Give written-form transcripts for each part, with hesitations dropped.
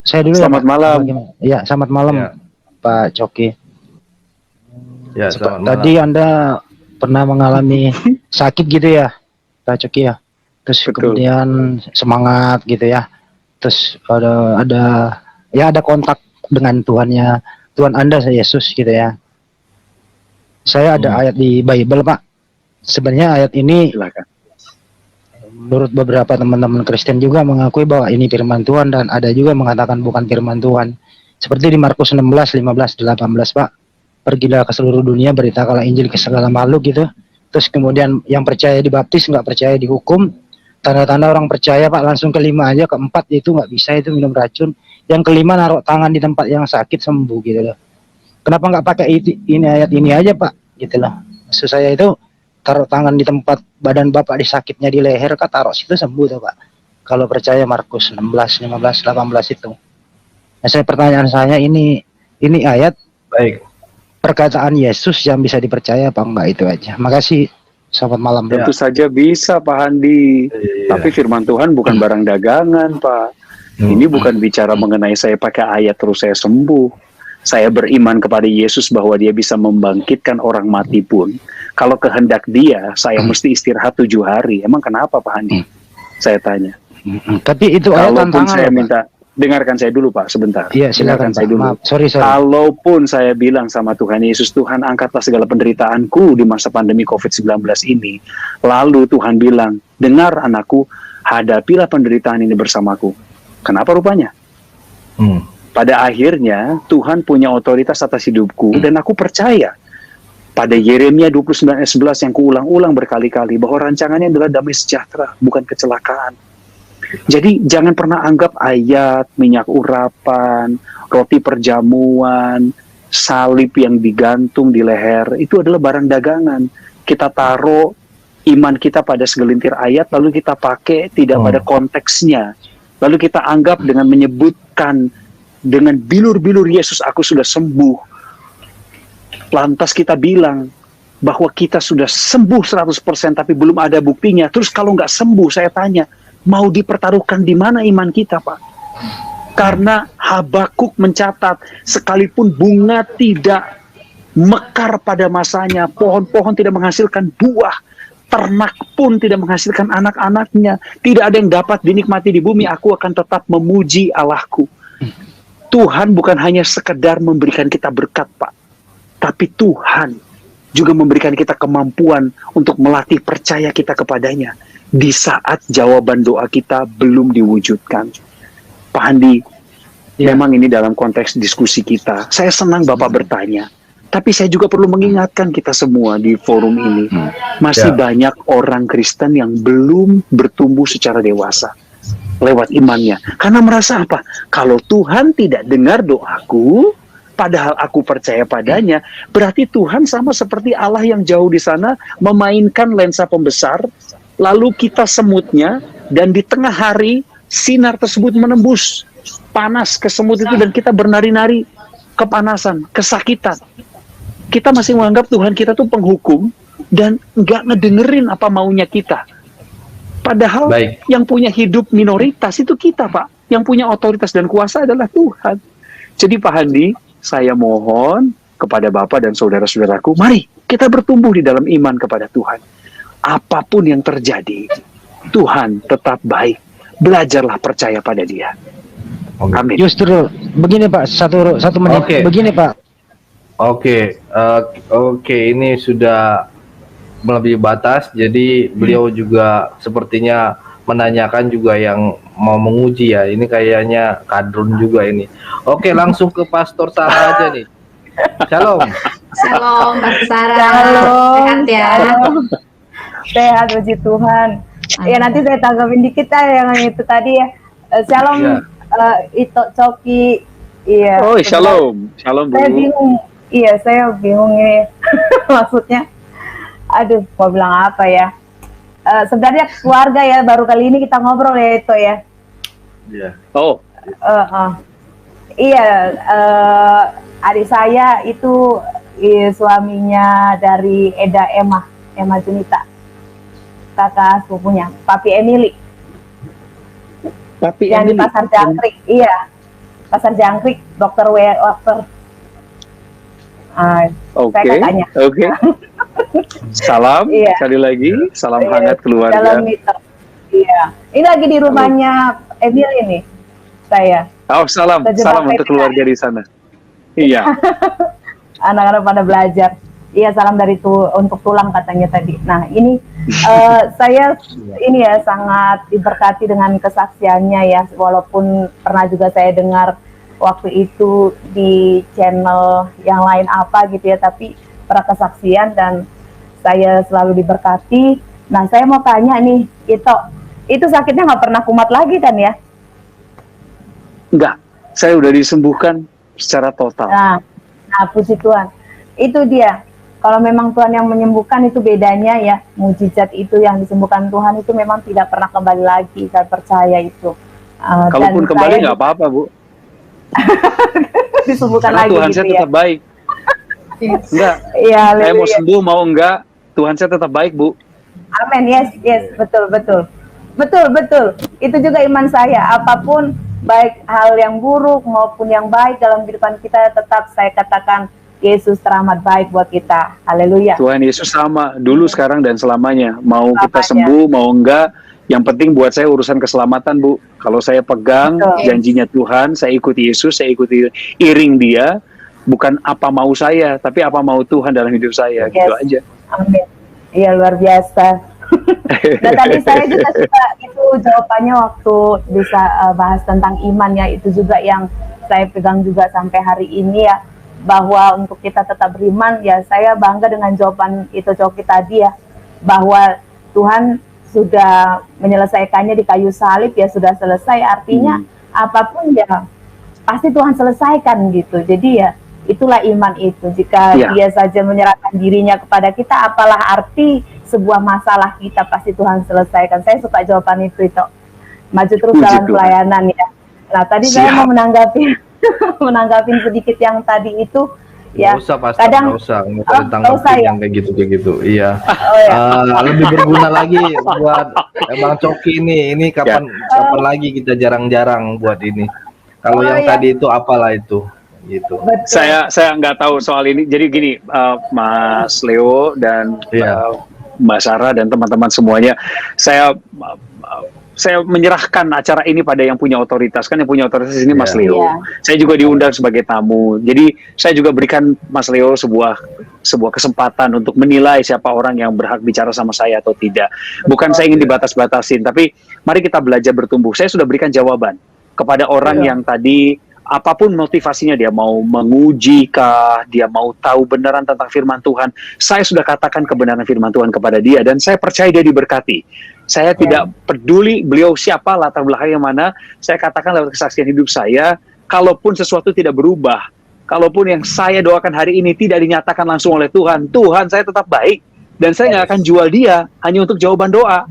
Saya dulu Selamat ya, Pak. malam. Ya, selamat malam, Ya, Pak Coki. ya, selamat malam. Tadi Anda pernah mengalami sakit gitu ya, Pak Coki ya. Terus Betul. kemudian semangat gitu ya. Terus ada kontak dengan Tuhan Anda, Yesus gitu ya. Saya ada ayat di Bible, Pak. Sebenarnya ayat ini Silakan. menurut beberapa teman-teman Kristen juga mengakui bahwa ini firman Tuhan, dan ada juga mengatakan bukan firman Tuhan. Seperti di Markus 16, 15, 18, Pak. Pergilah ke seluruh dunia, beritakanlah Injil ke segala makhluk gitu. Terus kemudian yang percaya dibaptis, nggak percaya dihukum. Tanda-tanda orang percaya, Pak, langsung kelima aja. Keempat itu nggak bisa, itu minum racun. Yang kelima naruh tangan di tempat yang sakit, sembuh gitu loh. Kenapa nggak pakai ini ayat ini aja, Pak? Gitu loh. Maksud saya itu, taruh tangan di tempat badan Bapak di sakitnya di leher, Kak, taruh situ sembuh tuh, Pak. Kalau percaya Markus 16, 15, 18 itu. Nah, pertanyaan saya ini ayat Baik. perkataan Yesus yang bisa dipercaya apa enggak, itu aja. Makasih. Selamat malam. Tentu saja bisa, Pak Handi. Tapi firman Tuhan bukan barang dagangan, Pak. Ini bukan bicara mengenai saya pakai ayat terus saya sembuh. Saya beriman kepada Yesus bahwa dia bisa membangkitkan orang mati pun. Kalau kehendak dia, saya mesti istirahat 7 hari. Emang kenapa, Pak Handi? Saya tanya. Tapi itu ayat Kalaupun tantangan, saya Pak. minta, dengarkan saya dulu, Pak, sebentar. Iya, silakan, Dengarkan saya Pak. dulu. Maaf. Sorry. Kalaupun saya bilang sama Tuhan Yesus, Tuhan angkatlah segala penderitaanku di masa pandemi COVID-19 ini. Lalu Tuhan bilang, dengar anakku, hadapilah penderitaan ini bersamaku. Kenapa rupanya? Pada akhirnya Tuhan punya otoritas atas hidupku, dan aku percaya pada Yeremia 29 ayat 11 yang kuulang-ulang berkali-kali bahwa rancangannya adalah damai sejahtera, bukan kecelakaan. Jadi jangan pernah anggap ayat, minyak urapan, roti perjamuan, salib yang digantung di leher itu adalah barang dagangan. Kita taruh iman kita pada segelintir ayat, lalu kita pakai tidak pada konteksnya. Lalu kita anggap dengan menyebutkan dengan bilur-bilur Yesus aku sudah sembuh. Lantas kita bilang bahwa kita sudah sembuh 100% tapi belum ada buktinya. Terus kalau nggak sembuh, saya tanya, mau dipertaruhkan di mana iman kita, Pak? Karena Habakuk mencatat, sekalipun bunga tidak mekar pada masanya, pohon-pohon tidak menghasilkan buah, ternak pun tidak menghasilkan anak-anaknya, tidak ada yang dapat dinikmati di bumi, aku akan tetap memuji Allahku. Tuhan bukan hanya sekedar memberikan kita berkat, Pak, tapi Tuhan juga memberikan kita kemampuan untuk melatih percaya kita kepadanya di saat jawaban doa kita belum diwujudkan. Pak Handi, memang ini dalam konteks diskusi kita. Saya senang Bapak bertanya, tapi saya juga perlu mengingatkan kita semua di forum ini, masih banyak orang Kristen yang belum bertumbuh secara dewasa lewat imannya. Karena merasa apa? Kalau Tuhan tidak dengar doaku, padahal aku percaya padanya, berarti Tuhan sama seperti Allah yang jauh di sana memainkan lensa pembesar, lalu kita semutnya, dan di tengah hari sinar tersebut menembus panas ke semut itu, dan kita bernari-nari kepanasan, kesakitan. Kita masih menganggap Tuhan kita tuh penghukum dan nggak ngedengerin apa maunya kita. Padahal yang punya hidup minoritas itu kita, Pak. Yang punya otoritas dan kuasa adalah Tuhan. Jadi Pak Handi, saya mohon kepada Bapak dan saudara-saudaraku, mari kita bertumbuh di dalam iman kepada Tuhan. Apapun yang terjadi, Tuhan tetap baik. Belajarlah percaya pada Dia. Amin. Justru begini, Pak, satu menit. Begini, Pak. Oke, ini sudah melebihi batas, jadi beliau juga sepertinya menanyakan juga yang mau menguji ya. Ini kayaknya kadrun juga ini. Oke, langsung ke Pastor Sarah aja nih. Shalom. Shalom, Pastor Sarah. Shalom. Sehat ya. Sehat, puji Tuhan. Ya, nanti saya tanggapin dikit yang itu tadi ya. Shalom, Ito Coki. Iya. Oh, shalom. Shalom, Bu. Saya bingung. Iya, saya bingung ini. Maksudnya, aduh, mau bilang apa ya? Sebenarnya keluarga ya, baru kali ini kita ngobrol ya itu ya. Iya. Oh. Iya, adik saya itu suaminya dari Eda Emma Junita, kakak sepupunya, Papi Emily. Papi yang Emily. Di Pasar Jangkrik, iya. Pasar Jangkrik, dokter. Oke, Saya kakaknya. oke. Salam Iya. sekali lagi, salam Iya, hangat keluarga. dalam itu. Iya. Ini lagi di rumahnya Emil ini. Saya. Oh, salam Terjebak untuk PPKM. keluarga di sana. Iya. Anak-anak pada belajar. Iya, salam dari untuk tulang katanya tadi. Nah, ini saya ini ya sangat diberkati dengan kesaksiannya ya, walaupun pernah juga saya dengar waktu itu di channel yang lain apa gitu ya, tapi pernah kesaksian dan saya selalu diberkati. Nah, saya mau tanya nih, itu sakitnya nggak pernah kumat lagi kan ya? Enggak, saya udah disembuhkan secara total. Nah, puji Tuhan. Itu dia. Kalau memang Tuhan yang menyembuhkan itu bedanya ya. Mujizat itu yang disembuhkan Tuhan itu memang tidak pernah kembali lagi. Saya percaya itu. Kalaupun dan kembali saya nggak apa-apa, Bu. disembuhkan Karena lagi Tuhan gitu saya ya. tetap baik. Enggak, Iya, saya mau haleluya. sembuh mau enggak, Tuhan saya tetap baik, Bu. Amin. Yes, betul. Itu juga iman saya. Apapun baik hal yang buruk maupun yang baik dalam kehidupan kita, tetap saya katakan Yesus teramat baik buat kita. Haleluya. Tuhan Yesus sama, dulu, sekarang, dan selamanya. Mau kita Selamanya. sembuh, mau enggak, yang penting buat saya urusan keselamatan, Bu. Kalau saya pegang Betul. janjinya Tuhan, saya ikuti Yesus, saya ikuti iring dia, bukan apa mau saya, tapi apa mau Tuhan dalam hidup saya, gitu aja. Amin. Iya, luar biasa. Dan tadi saya juga suka itu jawabannya waktu bisa bahas tentang iman ya, itu juga yang saya pegang juga sampai hari ini ya, bahwa untuk kita tetap beriman ya. Saya bangga dengan jawaban itu Coki tadi ya, bahwa Tuhan sudah menyelesaikannya di kayu salib ya, sudah selesai, artinya apapun ya pasti Tuhan selesaikan gitu. Jadi ya itulah iman itu. Jika dia saja menyerahkan dirinya kepada kita, apalah arti sebuah masalah kita, pasti Tuhan selesaikan. Saya suka jawaban itu. Maju terus dalam pelayanan ya. Nah, tadi saya mau menanggapi sedikit yang tadi itu ya. Nggak usah, Pastor, Kadang nggak usah ya. ditanggapin yang kayak gitu. Iya. Lebih berguna lagi buat Bang Coki ini. Ini kapan lagi kita jarang-jarang buat ini. Kalau yang tadi itu apalah itu. Gitu. Saya nggak tahu soal ini. Jadi gini, Mas Leo dan Mbak Sarah dan teman-teman semuanya, saya menyerahkan acara ini pada yang punya otoritas. Kan yang punya otoritas ini Mas Leo. Saya juga diundang sebagai tamu. Jadi saya juga berikan Mas Leo sebuah kesempatan untuk menilai siapa orang yang berhak bicara sama saya atau tidak. Bukan saya ingin dibatas-batasin, tapi mari kita belajar bertumbuh. Saya sudah berikan jawaban kepada orang yang tadi, apapun motivasinya, dia mau menguji kah, dia mau tahu benaran tentang firman Tuhan, saya sudah katakan kebenaran firman Tuhan kepada dia, dan saya percaya dia diberkati. Saya tidak peduli beliau siapa, latar belakangnya mana, saya katakan lewat kesaksian hidup saya, kalaupun sesuatu tidak berubah, kalaupun yang saya doakan hari ini tidak dinyatakan langsung oleh Tuhan, Tuhan saya tetap baik, dan saya nggak akan jual dia hanya untuk jawaban doa.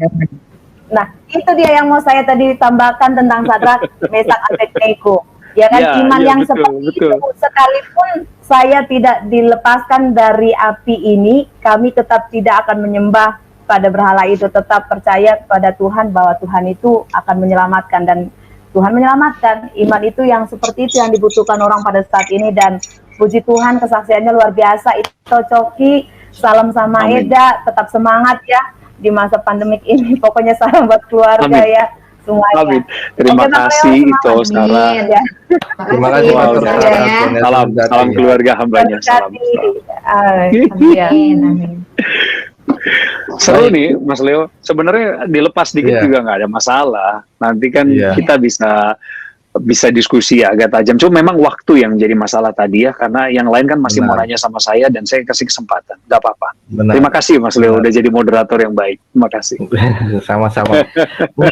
Nah, itu dia yang mau saya tadi tambahkan tentang Sadrak, Mesak, Abednego. Ya kan, iman yang seperti itu, sekalipun saya tidak dilepaskan dari api ini, kami tetap tidak akan menyembah pada berhala itu, tetap percaya kepada Tuhan bahwa Tuhan itu akan menyelamatkan, dan Tuhan menyelamatkan. Iman itu yang seperti itu yang dibutuhkan orang pada saat ini, dan puji Tuhan kesaksiannya luar biasa. Itu Coki, salam sama Eda, tetap semangat ya di masa pandemik ini. Pokoknya salam buat keluarga ya. Semuanya. Amin. Terima kasih itu Sarah. Ya. Terima kasih Salam keluarga hambanya. Salam. Amin. Seru nih Mas Leo. Sebenarnya dilepas dikit juga nggak ada masalah. Nanti kan kita bisa diskusi agak tajam. Cuma memang waktu yang jadi masalah tadi ya, karena yang lain kan masih mau nanya sama saya dan saya kasih kesempatan. Gak apa-apa. Terima kasih Mas Leo udah jadi moderator yang baik. Terima kasih. Sama-sama.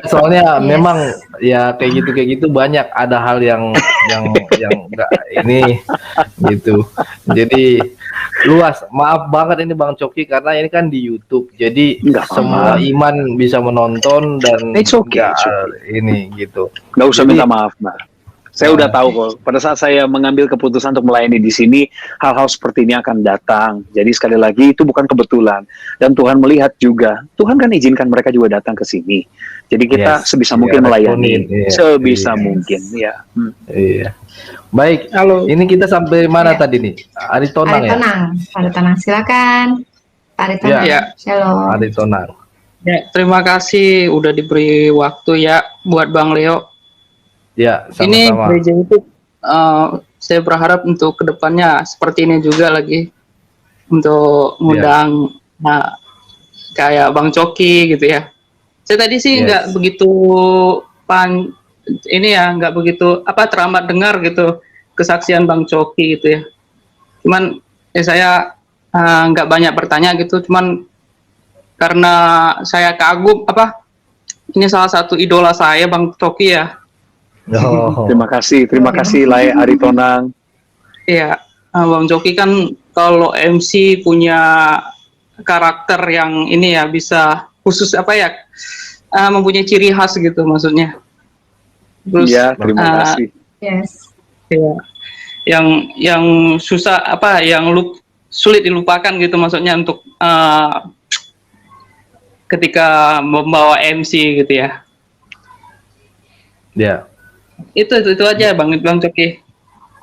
Soalnya memang ya kayak gitu banyak ada hal yang enggak ini gitu. Jadi luas. Maaf banget ini Bang Coki karena ini kan di YouTube. Jadi semua iman bisa menonton dan it's okay. ini gitu. Nggak usah minta maaf, Mbak. Saya udah tahu kok. Pada saat saya mengambil keputusan untuk melayani di sini, hal-hal seperti ini akan datang. Jadi sekali lagi itu bukan kebetulan. Dan Tuhan melihat juga. Tuhan kan izinkan mereka juga datang ke sini. Jadi kita sebisa mungkin melayani, sebisa mungkin. Ya. Iya. Baik. Halo. Ini kita sampai mana Iya. tadi nih? Aritonang ya. Aritonang, silakan. Aritonang, Ya. shalom. Aritonang. Ya, terima kasih udah diberi waktu ya buat Bang Leo. Ya, Ini sama-sama. gereja itu saya berharap untuk kedepannya seperti ini juga lagi untuk ngundang kayak Bang Coki gitu ya. Saya tadi sih nggak begitu nggak begitu teramat dengar gitu kesaksian Bang Coki gitu ya. Cuman saya nggak banyak bertanya gitu. Cuman karena saya kagum ini salah satu idola saya Bang Coki ya. Oh. Terima kasih Lai Aritonang. Iya, Bang Coki kan kalau MC punya karakter yang ini ya bisa khusus mempunyai ciri khas gitu maksudnya. Terus Ya, terima kasih. Yes. ya, yang susah sulit dilupakan gitu maksudnya untuk ketika membawa MC gitu ya. Ya. Itu aja Bang Coki.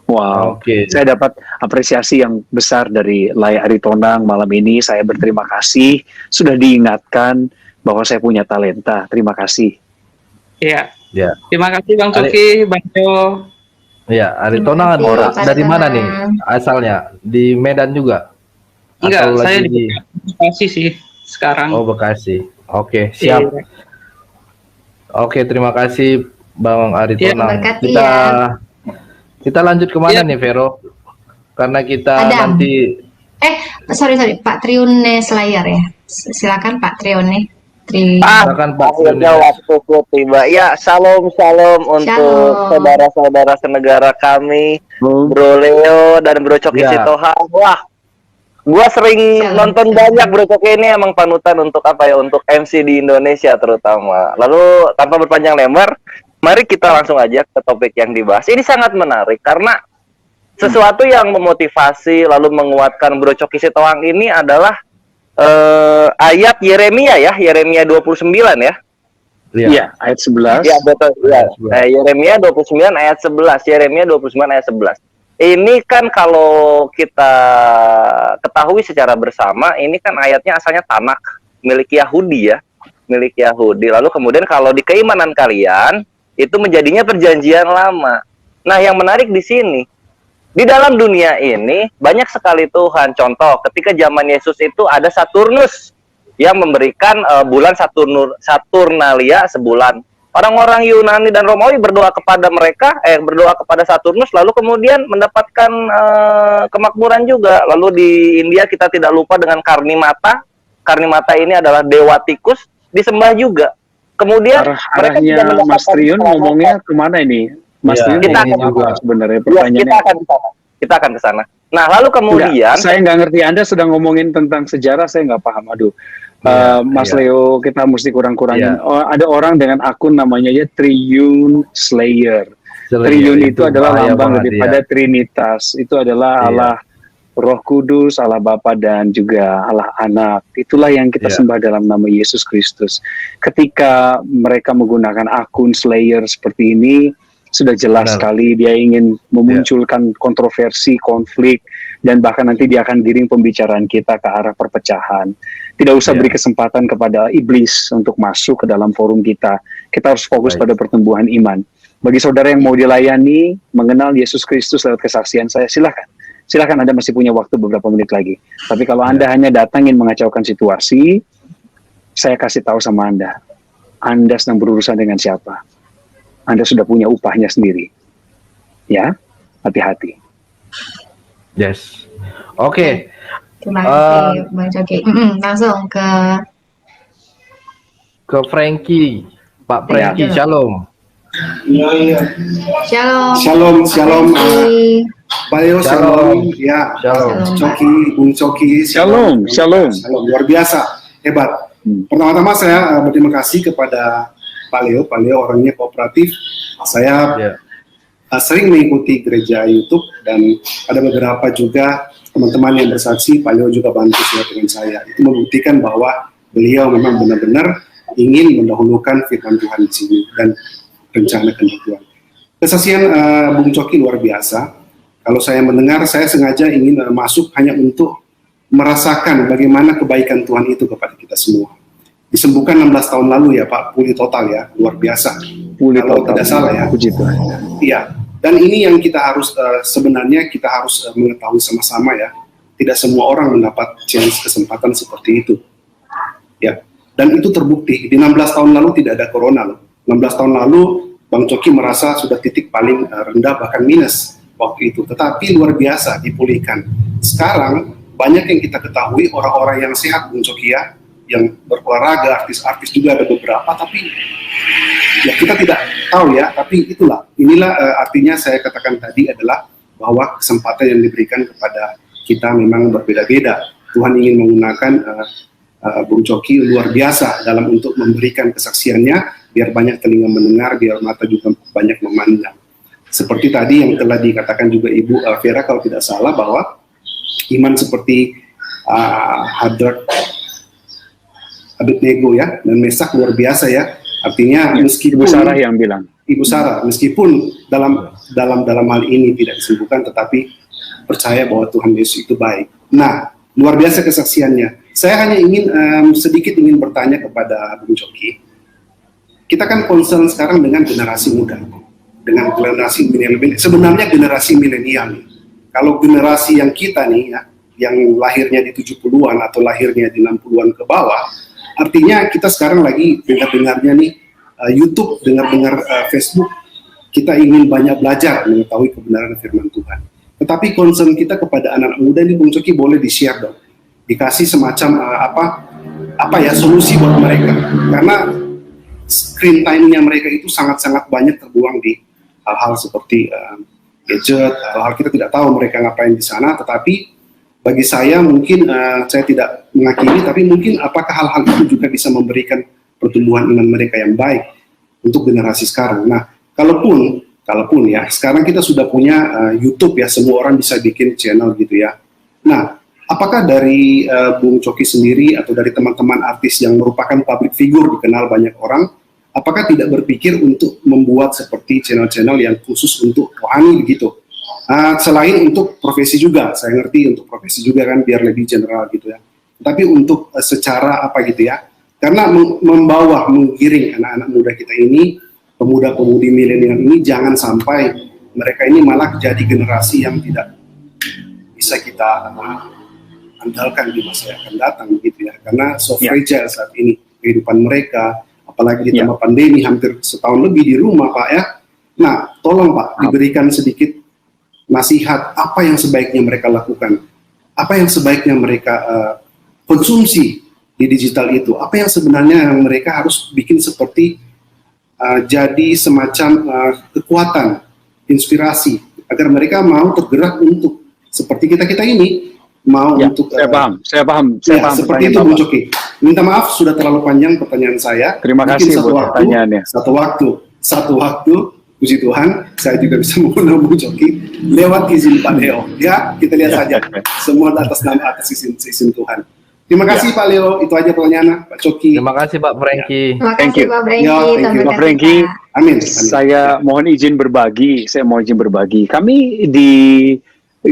Wow, Oke. saya dapat apresiasi yang besar dari Lai Aritonang malam ini. Saya berterima kasih sudah diingatkan bahwa saya punya talenta. Terima kasih. Iya. Ya. Terima kasih Bang Coki, Bang Jo. Ya, Aritonang Terima kasih, Pak dari mana Aritonang. nih asalnya? Di Medan juga? Enggak, Atau saya lagi di Bekasi sih sekarang. Oh, Bekasi. Oke, siap. Iya. Oke, terima kasih Bang Aritonang. Berkati Kita lanjut kemana Iya. nih, Vero? Karena kita Adam. nanti Sorry, Pak Triune Slayer ya. Silakan Pak Triune. silakan Pak. Akhirnya waktuku tiba. Ya, shalom untuk Shalom. saudara-saudara senegara kami, Bro Leo dan Bro Coki Ya. Sitohang. Wah, gua sering Shalom, nonton shalom. banyak Bro Coki ini emang panutan untuk untuk MC di Indonesia terutama. Lalu tanpa berpanjang lebar, mari kita langsung aja ke topik yang dibahas. Ini sangat menarik karena sesuatu yang memotivasi lalu menguatkan Bro Coki Sitohang ini adalah ayat Yeremia 29 ya. Iya, ayat 11. Ya betul. Ya. 11. Yeremia 29 ayat 11. Yeremia 29 ayat 11. Ini kan kalau kita ketahui secara bersama, ini kan ayatnya asalnya Tanakh, milik Yahudi ya. Milik Yahudi. Lalu kemudian kalau di keimanan kalian, itu menjadinya perjanjian lama. Nah, yang menarik di sini, di dalam dunia ini banyak sekali Tuhan. Contoh, ketika zaman Yesus itu ada Saturnus yang memberikan bulan Saturnalia sebulan. Orang-orang Yunani dan Romawi berdoa kepada berdoa kepada Saturnus, lalu kemudian mendapatkan kemakmuran juga. Lalu di India kita tidak lupa dengan Karnimata. Karnimata ini adalah dewa tikus, disembah juga. Kemudian mereka Arahnya juga mendapatkan Mas Triun keselamatan. ngomongnya kemana ini? Mas Ya, Triun kita ngomongin akan apa sebenarnya Yes, pertanyaannya? kita akan ke sana. Nah, lalu kemudian Saya nggak ngerti, Anda sedang ngomongin tentang sejarah, saya nggak paham. Aduh, Mas Leo, kita mesti kurang-kurangin. Iya. Oh, ada orang dengan akun namanya ya Triune Slayer. Triune itu adalah bahaya lambang banget, daripada Trinitas. Itu adalah Iya. Allah Roh Kudus, Allah Bapa dan juga Allah Anak. Itulah yang kita Iya. sembah dalam nama Yesus Kristus. Ketika mereka menggunakan akun Slayer seperti ini, sudah jelas Benar. sekali dia ingin memunculkan kontroversi, konflik, dan bahkan nanti dia akan giring pembicaraan kita ke arah perpecahan. Tidak usah Iya. beri kesempatan kepada iblis untuk masuk ke dalam forum kita. Kita harus fokus Baik. pada pertumbuhan iman. Bagi saudara yang mau dilayani, mengenal Yesus Kristus lewat kesaksian saya, silakan. Silakan, Anda masih punya waktu beberapa menit lagi. Tapi kalau Anda hanya datang ingin mengacaukan situasi, saya kasih tahu sama Anda sedang berurusan dengan siapa. Anda sudah punya upahnya sendiri. Ya, hati-hati. Yes. Oke. Terima kasih Bang Coki. Langsung ke Frankie. Pak Frankie, Iya. Shalom. Shalom. Shalom, shalom, Frankie. Pak Leo, shalom, ya, Shalom. Coki, Bung Coki, Shalom, shalom. shalom, luar biasa, hebat. Pertama-tama saya berterima kasih kepada Pak Leo orangnya kooperatif. Saya Ya. sering mengikuti gereja YouTube, dan ada beberapa juga teman-teman yang bersaksi, Pak Leo juga bantu dengan saya. Itu membuktikan bahwa beliau memang benar-benar ingin mendahulukan firman Tuhan di sini dan rencana kehendak Tuhan. Kesaksian Bung Coki luar biasa. Kalau saya mendengar, saya sengaja ingin masuk hanya untuk merasakan bagaimana kebaikan Tuhan itu kepada kita semua. Disembuhkan 16 tahun lalu ya Pak, pulih total ya, luar biasa. Pulih Kalau total. tidak salah ya. Puji Tuhan. Iya. Dan ini yang kita harus sebenarnya kita harus mengetahui sama-sama ya. Tidak semua orang mendapat chance kesempatan seperti itu. Ya. Dan itu terbukti. Di 16 tahun lalu tidak ada corona loh. 16 tahun lalu Bang Coki merasa sudah titik paling rendah, bahkan minus waktu itu. Tetapi luar biasa dipulihkan. Sekarang banyak yang kita ketahui orang-orang yang sehat Bung Coki ya, yang berolahraga, artis-artis juga ada beberapa, tapi ya kita tidak tahu ya. Tapi inilah artinya saya katakan tadi adalah bahwa kesempatan yang diberikan kepada kita memang berbeda-beda. Tuhan ingin menggunakan Bung Coki luar biasa dalam untuk memberikan kesaksiannya, biar banyak telinga mendengar, biar mata juga banyak memandang. Seperti tadi yang telah dikatakan juga Ibu Vera kalau tidak salah, bahwa iman seperti Hadrak Abednego ya, dan Mesak luar biasa ya. Artinya meskipun Ibu Sarah yang bilang. Ibu Sarah, meskipun dalam hal ini tidak disembuhkan, tetapi percaya bahwa Tuhan Yesus itu baik. Nah, luar biasa kesaksiannya. Saya hanya ingin sedikit bertanya kepada Bung Coki. Kita kan concern sekarang dengan generasi muda, dengan generasi milenial. Sebenarnya generasi milenial nih. Kalau generasi yang kita nih ya, yang lahirnya di 70-an atau lahirnya di 60-an ke bawah, artinya kita sekarang lagi dengar-dengarnya nih YouTube, dengar-dengar Facebook, kita ingin banyak belajar mengetahui kebenaran firman Tuhan. Tetapi concern kita kepada anak muda ini, Bung Coki, boleh di-share dong, dikasih semacam solusi buat mereka, karena screen time-nya mereka itu sangat-sangat banyak terbuang di hal-hal seperti gadget, hal-hal kita tidak tahu mereka ngapain di sana. Tetapi bagi saya mungkin saya tidak menghakimi, tapi mungkin apakah hal-hal itu juga bisa memberikan pertumbuhan iman mereka yang baik untuk generasi sekarang. Nah, kalaupun ya sekarang kita sudah punya YouTube ya, semua orang bisa bikin channel gitu ya. Nah, apakah dari Bung Coki sendiri atau dari teman-teman artis yang merupakan public figure, dikenal banyak orang, apakah tidak berpikir untuk membuat seperti channel-channel yang khusus untuk rohani begitu? Selain untuk profesi juga, saya ngerti untuk profesi juga kan biar lebih general gitu ya. Tapi untuk secara apa gitu ya, karena menggiring anak-anak muda kita ini, pemuda-pemudi milenial ini, jangan sampai mereka ini malah jadi generasi yang tidak bisa kita andalkan di masa yang akan datang gitu ya. Karena so fragile saat ini kehidupan mereka, apalagi ditambah pandemi hampir setahun lebih di rumah Pak ya. Nah, tolong Pak diberikan sedikit nasihat apa yang sebaiknya mereka lakukan, apa yang sebaiknya mereka konsumsi di digital itu, apa yang sebenarnya yang mereka harus bikin seperti jadi semacam kekuatan, inspirasi agar mereka mau tergerak untuk seperti kita ini mau untuk saya paham seperti itu Bung Coki. Minta maaf sudah terlalu panjang pertanyaan saya. Terima kasih buat pertanyaannya. Satu waktu puji Tuhan saya juga bisa mengundang Bung Coki lewat izin Pak Leo ya, kita lihat saja semua atas izin Tuhan. Terima kasih Pak Leo, itu aja pertanyaan Pak Coki. Terima kasih Pak Frankie. Terima Thank kasih you. Pak Frankie. Ya, thank you. Sampai Pak Frankie, Kak. Amin. saya mohon izin berbagi. Kami di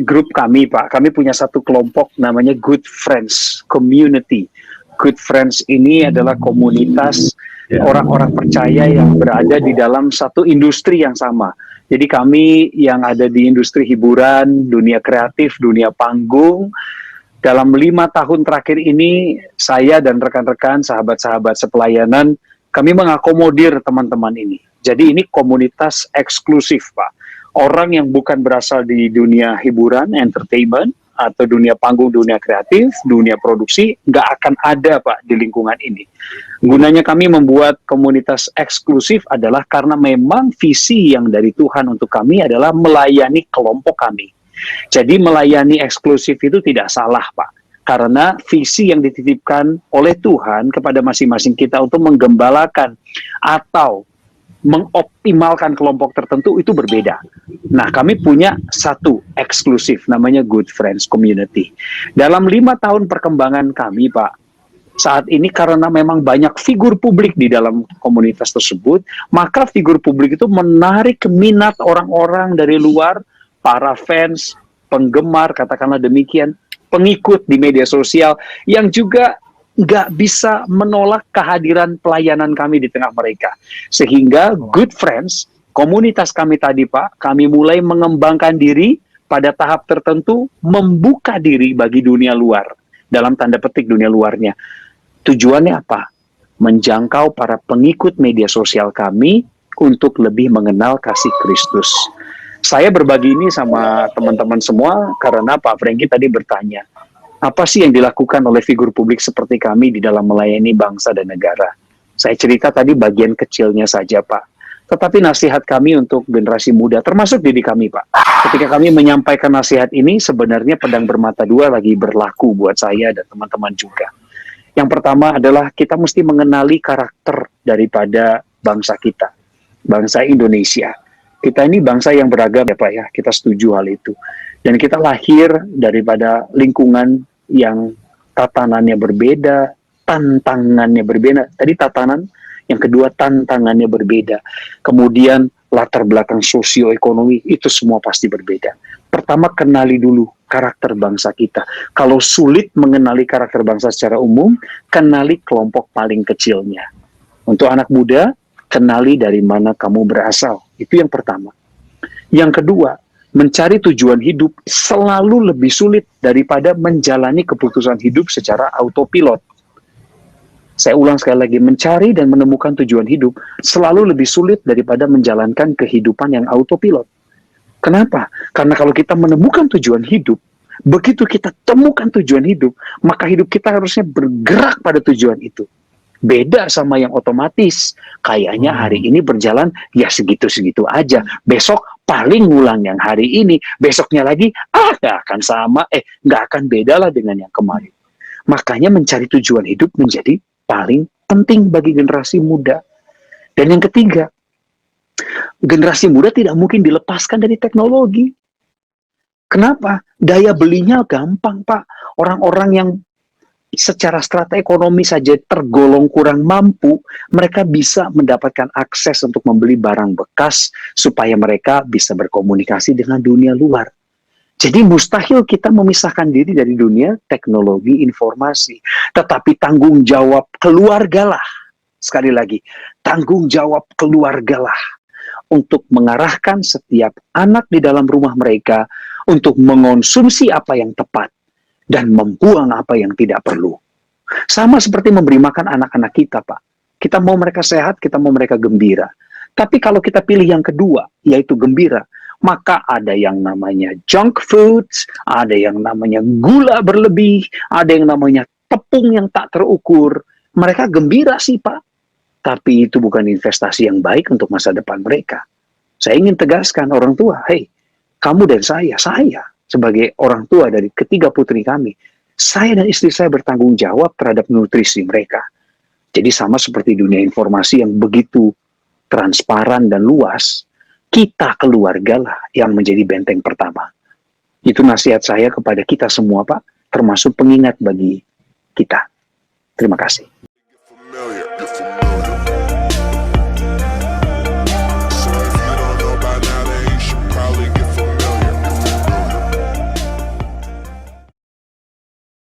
grup kami, Pak, kami punya satu kelompok namanya Good Friends Community. Good Friends ini adalah komunitas orang-orang percaya yang berada di dalam satu industri yang sama. Jadi kami yang ada di industri hiburan, dunia kreatif, dunia panggung, dalam 5 tahun terakhir ini, saya dan rekan-rekan, sahabat-sahabat sepelayanan, kami mengakomodir teman-teman ini. Jadi ini komunitas eksklusif, Pak. Orang yang bukan berasal di dunia hiburan, entertainment, atau dunia panggung, dunia kreatif, dunia produksi, nggak akan ada, Pak, di lingkungan ini. Gunanya kami membuat komunitas eksklusif adalah karena memang visi yang dari Tuhan untuk kami adalah melayani kelompok kami. Jadi melayani eksklusif itu tidak salah, Pak. Karena visi yang dititipkan oleh Tuhan kepada masing-masing kita untuk menggembalakan atau mengoptimalkan kelompok tertentu itu berbeda. Nah, kami punya satu eksklusif namanya Good Friends Community. Dalam 5 tahun perkembangan kami, Pak, saat ini karena memang banyak figur publik di dalam komunitas tersebut, maka figur publik itu menarik minat orang-orang dari luar, para fans, penggemar, katakanlah demikian, pengikut di media sosial, yang juga nggak bisa menolak kehadiran pelayanan kami di tengah mereka. Sehingga Good Friends, komunitas kami tadi Pak, kami mulai mengembangkan diri pada tahap tertentu, membuka diri bagi dunia luar, dalam tanda petik dunia luarnya. Tujuannya apa? Menjangkau para pengikut media sosial kami untuk lebih mengenal kasih Kristus. Saya berbagi ini sama teman-teman semua karena Pak Franky tadi bertanya, apa sih yang dilakukan oleh figur publik seperti kami di dalam melayani bangsa dan negara? Saya cerita tadi bagian kecilnya saja, Pak. Tetapi nasihat kami untuk generasi muda, termasuk diri kami, Pak. Ketika kami menyampaikan nasihat ini, sebenarnya pedang bermata dua lagi berlaku buat saya dan teman-teman juga. Yang pertama adalah kita mesti mengenali karakter daripada bangsa kita, bangsa Indonesia. Kita ini bangsa yang beragam ya Pak ya, kita setuju hal itu. Dan kita lahir daripada lingkungan yang tatanannya berbeda, tantangannya berbeda. Tadi tatanan, yang kedua tantangannya berbeda. Kemudian latar belakang sosioekonomi, itu semua pasti berbeda. Pertama, kenali dulu karakter bangsa kita. Kalau sulit mengenali karakter bangsa secara umum, kenali kelompok paling kecilnya. Untuk anak muda, kenali dari mana kamu berasal. Itu yang pertama. Yang kedua, mencari tujuan hidup selalu lebih sulit daripada menjalani keputusan hidup secara autopilot. Saya ulang sekali lagi, mencari dan menemukan tujuan hidup selalu lebih sulit daripada menjalankan kehidupan yang autopilot. Kenapa? Karena kalau kita menemukan tujuan hidup, begitu kita temukan tujuan hidup, maka hidup kita harusnya bergerak pada tujuan itu. Beda sama yang otomatis. Kayaknya hari ini berjalan ya segitu-segitu aja. Besok paling ngulang yang hari ini. Besoknya lagi, nggak akan sama. Nggak akan beda lah dengan yang kemarin. Makanya mencari tujuan hidup menjadi paling penting bagi generasi muda. Dan yang ketiga, generasi muda tidak mungkin dilepaskan dari teknologi. Kenapa? Daya belinya gampang, Pak. Orang-orang yang secara strata ekonomi saja tergolong kurang mampu, mereka bisa mendapatkan akses untuk membeli barang bekas supaya mereka bisa berkomunikasi dengan dunia luar. Jadi mustahil kita memisahkan diri dari dunia teknologi informasi. Tetapi tanggung jawab keluargalah, sekali lagi, tanggung jawab keluargalah untuk mengarahkan setiap anak di dalam rumah mereka untuk mengonsumsi apa yang tepat dan membuang apa yang tidak perlu. Sama seperti memberi makan anak-anak kita, Pak. Kita mau mereka sehat, kita mau mereka gembira. Tapi kalau kita pilih yang kedua, yaitu gembira, maka ada yang namanya junk food, ada yang namanya gula berlebih, ada yang namanya tepung yang tak terukur. Mereka gembira sih, Pak. Tapi itu bukan investasi yang baik untuk masa depan mereka. Saya ingin tegaskan orang tua, hey, kamu dan saya sebagai orang tua dari ketiga putri kami, saya dan istri saya bertanggung jawab terhadap nutrisi mereka. Jadi sama seperti dunia informasi yang begitu transparan dan luas, kita keluarga lah yang menjadi benteng pertama. Itu nasihat saya kepada kita semua, Pak, termasuk pengingat bagi kita. Terima kasih.